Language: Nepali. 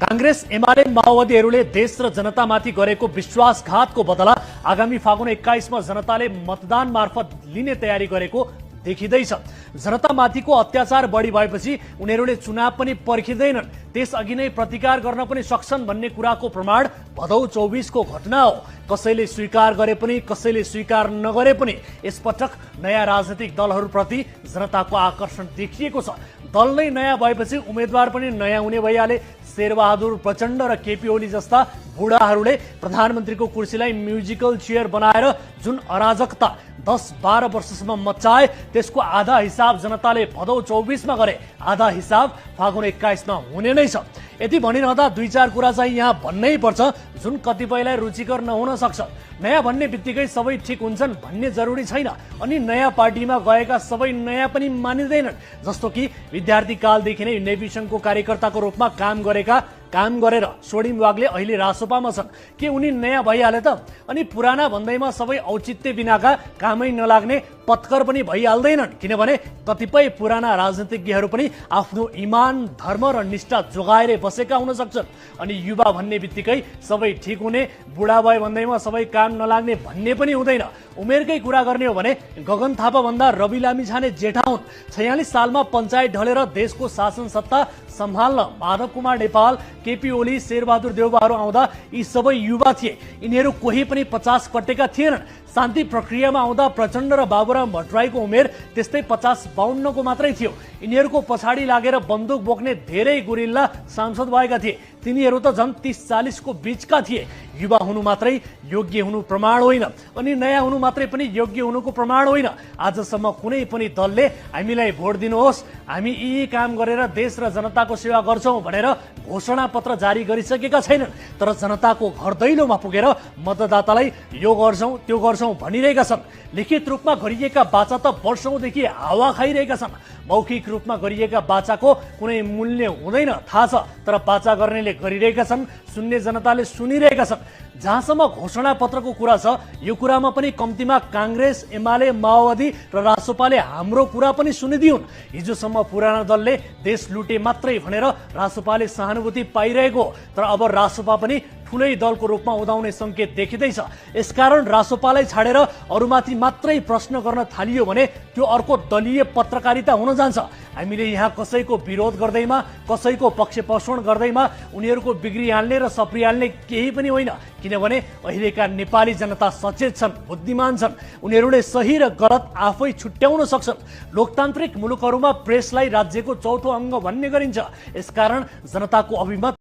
कांग्रेस एमाले माओवादीहरूले देश र जनतामाथि गरेको विश्वासघातको बदला आगामी फागुन 21 मा जनताले मतदान मार्फत लिने तयारी गरेको देखिँदैछ। जनतामाथिको अत्याचार बढी भएपछि उनीहरूले चुनाव पनि पर्खिँदैनन्, त्यसअघि नै प्रतिकार गर्न पनि सक्छन् भन्ने कुराको प्रमाण भदौ 24 को घटना हो। कसैले स्वीकार गरे पनि कसैले स्वीकार नगरे पनि यसपटक नयाँ राजनीतिक दलहरूप्रति जनताको आकर्षण देखिएको छ। दल नै नयाँ भएपछि उम्मेद्वार पनि नयाँ हुने भइहाले। शेरबहादुर प्रचण्ड र केपी ओली जस्ता बुढाहरूले प्रधानमन्त्रीको कुर्सीलाई म्युजिकल चेयर बनाएर जुन अराजकता 10-12 वर्षसम्म मचाए त्यसको आधा हिसाब जनताले भदौ 24 मा गरे, आधा हिसाब फागुन 21 मा हुने नै छ। यति भनिरहँदा दुई चार कुरा चाहिँ यहाँ भन्नै पर्छ जुन कतिपयलाई रुचिकर नहुन सक्छ। नयाँ भन्ने बित्तिकै सबै ठिक हुन्छन् भन्ने जरुरी छैन, अनि नयाँ पार्टीमा गएका सबै नयाँ पनि मानिँदैनन्। जस्तो कि विद्यार्थी कालदेखि नै नेविसंघको कार्यकर्ताको रूपमा काम गरेर सोडिम वागले अहिले रासोपामा छन्, के उनी नयाँ भइहाले त? अनि पुराना भन्दैमा सबै औचित्य बिनाका कामै नलाग्ने पत्कर पनि भइहाल्दैनन्, किनभने कतिपय पुराना राजनीतिज्ञहरू पनि आफ्नो इमान, धर्म र निष्ठा जोगाएर बसेका हुन सक्छन्। अनि युवा भन्ने बित्तिकै सबै ठिक हुने, बुढा भए भन्दैमा सबै काम नलाग्ने भन्ने पनि हुँदैन। उमेरकै कुरा गर्ने हो भने गगन थापा भन्दा रवि लामिछाने जेठा हुन्। 46 सालमा पञ्चायत ढलेर देशको शासन सत्ता सम्हाल्न माधव कुमार नेपाल, केपी ओली, शेरबहादुर देउवाहरू आउँदा यी सबै युवा थिए। यिनीहरू कोही पनि 50 कटेका थिएनन्। शान्ति प्रक्रियामा आउँदा प्रचण्ड र बाबुराम भट्टराईको उमेर त्यस्तै 50-52 को मात्रै थियो। यिनीहरूको पछाडि लागेर बन्दुक बोक्ने धेरै गुरिल्ला सांसद भएका थिए, तिनीहरू त झन् 30-40 को बीचका थिए। युवा हुनु मात्रै योग्य हुनु प्रमाण होइन, अनि नयाँ हुनु मात्रै पनि योग्य हुनुको प्रमाण होइन। आजसम्म कुनै पनि दलले हामीलाई भोट दिनुहोस्, हामी यी काम गरेर देश र जनताको सेवा गर्छौं भनेर घोषणा पत्र जारी गरिसकेका छैनन्। तर जनताको घर दैलोमा पुगेर मतदातालाई यो गर्छौं त्यो गर्छौं भनिरहेका छन्। लिखित रूपमा गरिएका बाचा त वर्षौंदेखि हावा खाइरहेका छन्। मौखिक रूपमा गरिएका बाचाको कुनै मूल्य हुँदैन थाहा छ, तर बाचा गर्नेले गरिरहेका छन्, सुन्ने जनताले सुनिरहेका छन्। जहाँसम्म घोषणा पत्रको कुरा छ, यो कुरामा पनि कम्तीमा कांग्रेस, एमाले, माओवादी र रासोपाले हाम्रो कुरा पनि सुनिदिउन्। हिजोसम्म पुराना दलले देश लुटे मात्रै भनेर रासोपाले सहानुभूति पाइरहेको, तर अब रासोपा पनि ठुलै दलको रूपमा उदाउने संकेत देखिँदैछ। यसकारण रासोपालाई छाडेर अरूमाथि मात्रै प्रश्न गर्न थालियो भने त्यो अर्को दलीय पत्रकारिता हुन जान्छ। हामीले यहाँ कसैको विरोध गर्दैमा, कसैको पक्षपोषण गर्दैमा उनीहरूको बिग्रिहाल्ने र सप्रिहाल्ने केही पनि होइन, किनभने अहिलेका नेपाली जनता सचेत छन्, बुद्धिमान छन्। उनीहरूले सही र गलत आफै छुट्याउन सक्छन्। लोकतान्त्रिक मुलुकहरूमा प्रेसलाई राज्यको चौथो अङ्ग भन्ने गरिन्छ। यसकारण जनताको अभिमत